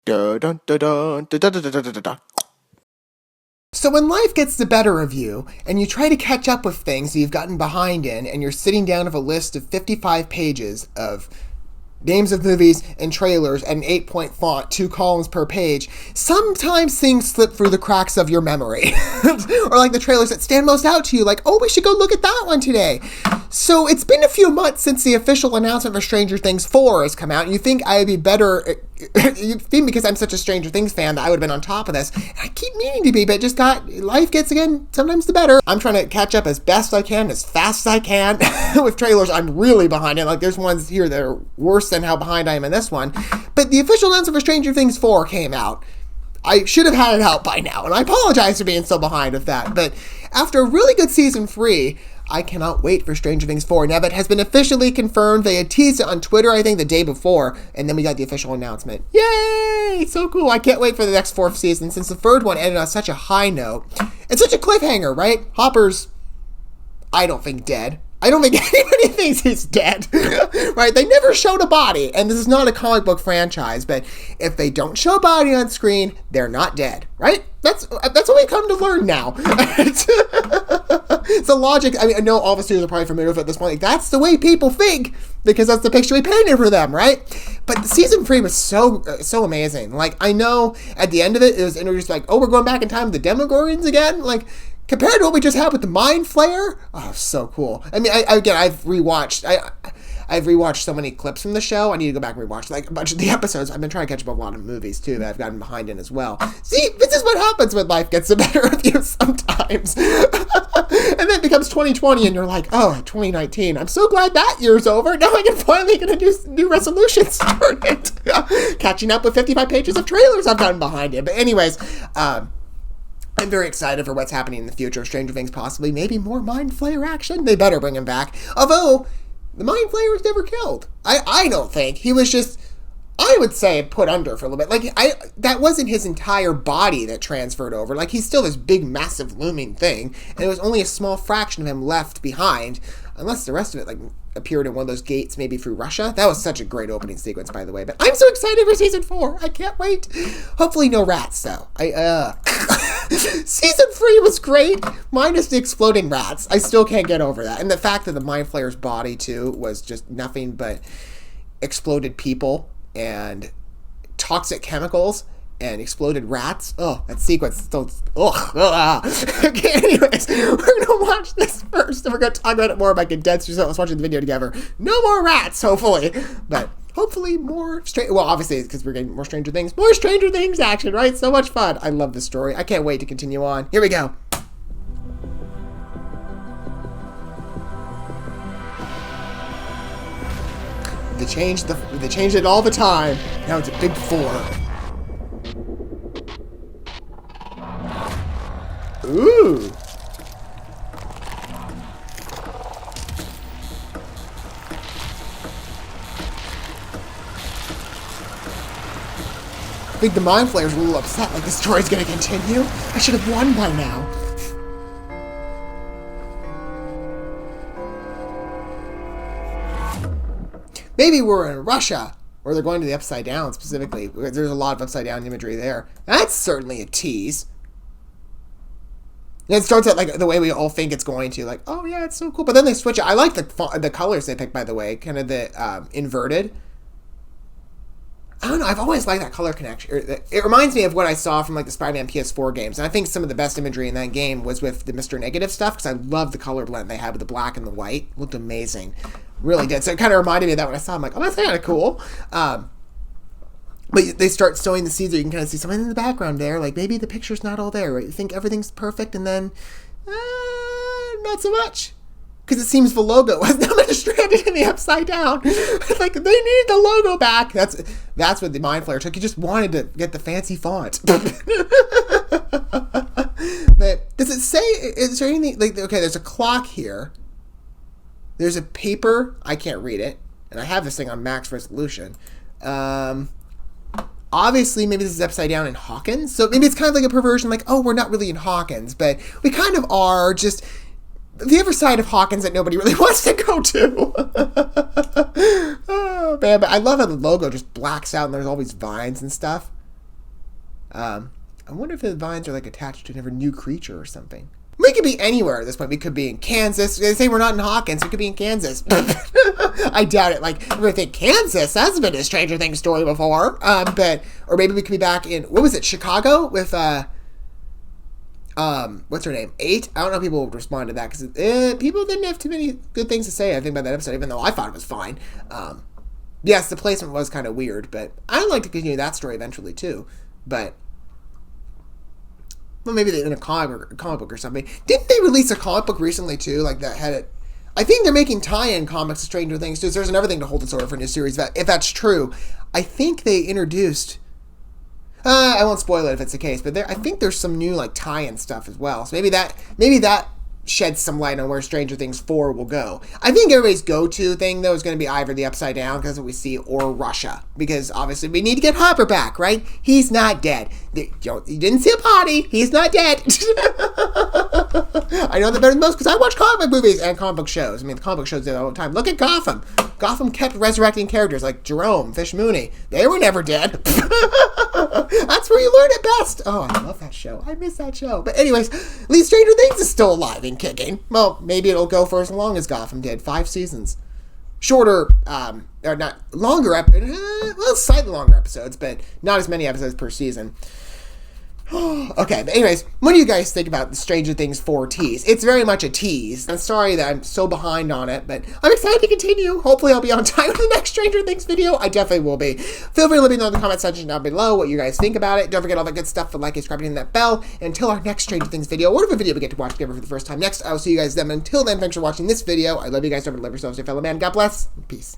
Dun, dun, dun, dun, dun, dun, dun, dun, dun, dun. So when life gets the better of you, and you try to catch up with things that you've gotten behind in, and you're sitting down with a list of 55 pages of names of movies and trailers at an 8-point font, 2 columns per page, sometimes things slip through the cracks of your memory. Or like the trailers that stand most out to you, like, oh, we should go look at that one today. So it's been a few months since the official announcement for Stranger Things 4 has come out, and you think I would be better, you think because I'm such a Stranger Things fan that I would have been on top of this. And I keep meaning to be, but life gets, again, sometimes the better. I'm trying to catch up as best I can, as fast as I can. With trailers, I'm really behind it. Like, there's ones here that are worse than how behind I am in this one. But the official announcement for Stranger Things 4 came out. I should have had it out by now, and I apologize for being so behind with that. But after a really good season 3, I cannot wait for Stranger Things 4. Now that has been officially confirmed. They had teased it on Twitter, I think, the day before, and then we got the official announcement. Yay! So cool. I can't wait for the next 4th season, since the 3rd one ended on such a high note. It's such a cliffhanger, right? Hopper's, I don't think, dead. I don't think anybody thinks he's dead, right? They never showed a body, and this is not a comic book franchise, but if they don't show a body on screen, they're not dead, right? That's what we've come to learn now. It's a logic. I mean, I know all of us here are probably familiar with it at this point. Like, that's the way people think, because that's the picture we painted for them, right? But season 3 was so amazing. Like, I know at the end of it, it was introduced like, oh, we're going back in time with the Demogorgons again, like, compared to what we just had with the Mind Flayer, oh, so cool. I mean, I've rewatched so many clips from the show. I need to go back and rewatch like a bunch of the episodes. I've been trying to catch up on a lot of movies too that I've gotten behind in as well. See, this is what happens when life gets the better of you sometimes. And then it becomes 2020 and you're like, oh, 2019. I'm so glad that year's over. Now I can finally get to do new resolutions for it. Catching up with 55 pages of trailers I've gotten behind it. But anyways, I'm very excited for what's happening in the future of Stranger Things, possibly. Maybe more Mind Flayer action. They better bring him back. Although, the Mind Flayer was never killed. I don't think. He was just, I would say, put under for a little bit. Like, that wasn't his entire body that transferred over. Like, he's still this big, massive, looming thing. And it was only a small fraction of him left behind. Unless the rest of it, like, appeared in one of those gates, maybe through Russia. That was such a great opening sequence, by the way. But I'm so excited for season 4. I can't wait. Hopefully no rats, though. Season 3 was great, minus the exploding rats. I still can't get over that. And the fact that the Mind Flayer's body, too, was just nothing but exploded people and toxic chemicals and exploded rats. Oh, that sequence is still... Okay, anyways, we're going to watch this first, and we're going to talk about it more by condensed results watching the video together. No more rats, hopefully. But hopefully more... Well, obviously, because we're getting more Stranger Things. More Stranger Things action, right? So much fun. I love this story. I can't wait to continue on. Here we go. They changed it all the time. Now it's a big 4. Ooh. I think the Mind Flayer's a little upset, like the story's gonna continue. I should have won by now. Maybe we're in Russia, or they're going to the Upside Down specifically. There's a lot of Upside Down imagery there. That's certainly a tease. And it starts out like the way we all think it's going to, like, oh yeah, it's so cool. But then they switch it. I like the colors they picked, by the way, kind of the inverted. I don't know. I've always liked that color connection. It reminds me of what I saw from like the Spider-Man PS4 games, and I think some of the best imagery in that game was with the Mr. Negative stuff because I love the color blend they had with the black and the white. It looked amazing, really did. So it kind of reminded me of that when I saw it. I'm like, oh, that's kind of cool. But they start sowing the seeds, or you can kind of see something in the background there. Like, maybe the picture's not all there, right? You think everything's perfect, and then, not so much. Because it seems the logo was not stranded in the Upside Down. Like, they need the logo back. That's what the Mind Flayer took. He just wanted to get the fancy font. But does it say, is there anything, like, okay, there's a clock here. There's a paper. I can't read it. And I have this thing on max resolution. Obviously, maybe this is Upside Down in Hawkins. So maybe it's kind of like a perversion, like, oh, we're not really in Hawkins, but we kind of are, just the other side of Hawkins that nobody really wants to go to. Oh, man, but I love how the logo just blacks out and there's all these vines and stuff. I wonder if the vines are like attached to another new creature or something. We could be anywhere at this point. We could be in Kansas. They say we're not in Hawkins. We could be in Kansas. I doubt it. Like, I'm going to think, Kansas? That's been a Stranger Things story before. Or maybe we could be back in, what was it, Chicago? With, what's her name? 8? I don't know if people would respond to that, because people didn't have too many good things to say, I think, about that episode, even though I thought it was fine. Yes, the placement was kind of weird, but I'd like to continue that story eventually, too. But... well, maybe in a comic book or something. Didn't they release a comic book recently, too? Like, that had it... I think they're making tie-in comics to Stranger Things, too. So there's another thing to hold its order for a new series. If that's true, I think they introduced... I won't spoil it if it's the case, but I think there's some new, like, tie-in stuff as well. So maybe that sheds some light on where Stranger Things 4 will go. I think everybody's go-to thing, though, is going to be either the Upside Down, because we see, or Russia. Because, obviously, we need to get Hopper back, right? He's not dead. You didn't see a potty. He's not dead. I know that better than most, because I watch comic book movies and comic book shows. I mean, the comic book shows do that all the time. Look at Gotham. Gotham kept resurrecting characters like Jerome, Fish Mooney. They were never dead. That's where you learn it best. Oh, I love that show. I miss that show. But anyways, at least Stranger Things is still alive and kicking. Well, maybe it'll go for as long as Gotham did. 5 seasons. Shorter, or not longer, well, slightly longer episodes, but not as many episodes per season. Okay, but anyways, what do you guys think about the Stranger Things 4 tease? It's very much a tease. I'm sorry that I'm so behind on it, but I'm excited to continue. Hopefully I'll be on time for the next Stranger Things video. I definitely will be. Feel free to let me know in the comment section down below what you guys think about it. Don't forget all that good stuff, the like, subscribe, and that bell. And until our next Stranger Things video, whatever video we get to watch together for the first time next, I will see you guys then. Until then, thanks for watching this video. I love you guys. Don't forget to love yourselves, your fellow man. God bless. Peace.